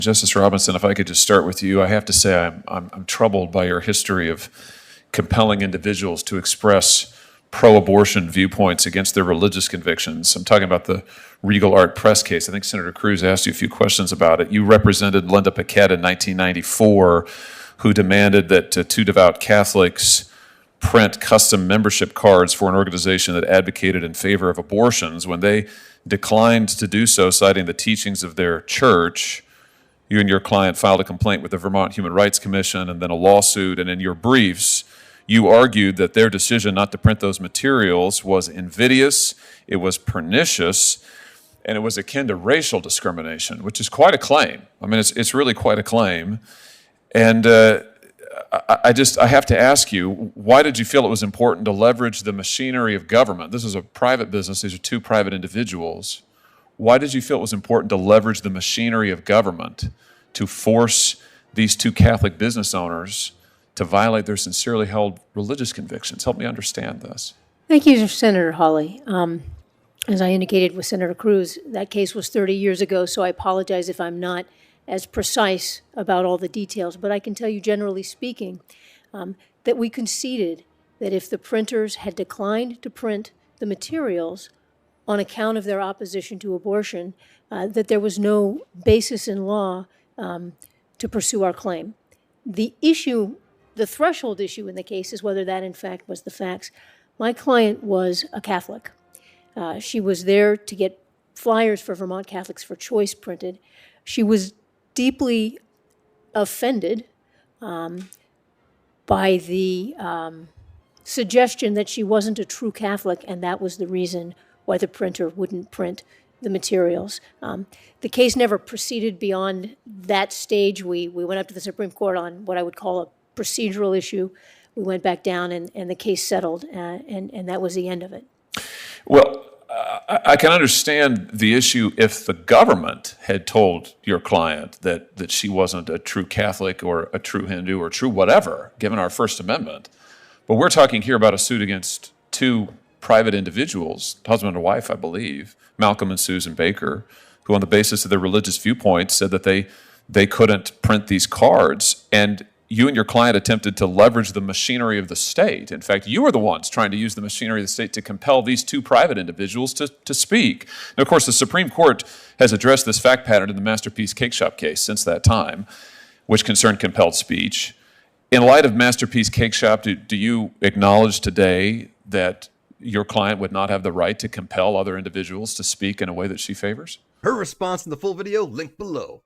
Justice Robinson, if I could just start with you, I have to say I'm troubled by your history of compelling individuals to express pro-abortion viewpoints against their religious convictions. I'm talking about the Regal Art Press case. I think Senator Cruz asked you a few questions about it. You represented Linda Paquette in 1994, who demanded that two devout Catholics print custom membership cards for an organization that advocated in favor of abortions. When they declined to do so, citing the teachings of their church, you and your client filed a complaint with the Vermont Human Rights Commission and then a lawsuit. And in your briefs, you argued that their decision not to print those materials was invidious, it was pernicious, and it was akin to racial discrimination, which is quite a claim. I mean, it's really quite a claim. And I have to ask you, why did you feel it was important to leverage the machinery of government? This is a private business. These are two private individuals. Why did you feel it was important to leverage the machinery of government to force these two Catholic business owners to violate their sincerely held religious convictions? Help me understand this. Thank you, Senator Hawley. As I indicated with Senator Cruz, that case was 30 years ago, so I apologize if I'm not as precise about all the details. But I can tell you, generally speaking, that we conceded that if the printers had declined to print the materials on account of their opposition to abortion, that there was no basis in law to pursue our claim. The threshold issue in the case is whether that in fact was the facts. My client was a Catholic. She was there to get flyers for Vermont Catholics for Choice printed. She was deeply offended by the suggestion that she wasn't a true Catholic, and that was the reason why the printer wouldn't print the materials. The case never proceeded beyond that stage. We went up to the Supreme Court on what I would call a procedural issue. We went back down, and the case settled, and that was the end of it. Well, I can understand the issue if the government had told your client that she wasn't a true Catholic or a true Hindu or true whatever, given our First Amendment. But we're talking here about a suit against two private individuals, husband and wife, I believe, Malcolm and Susan Baker, who on the basis of their religious viewpoints said that they couldn't print these cards. And you and your client attempted to leverage the machinery of the state. In fact, you were the ones trying to use the machinery of the state to compel these two private individuals to speak. And of course, the Supreme Court has addressed this fact pattern in the Masterpiece Cake Shop case since that time, which concerned compelled speech. In light of Masterpiece Cake Shop, do you acknowledge today that your client would not have the right to compel other individuals to speak in a way that she favors? Her response in the full video, linked below.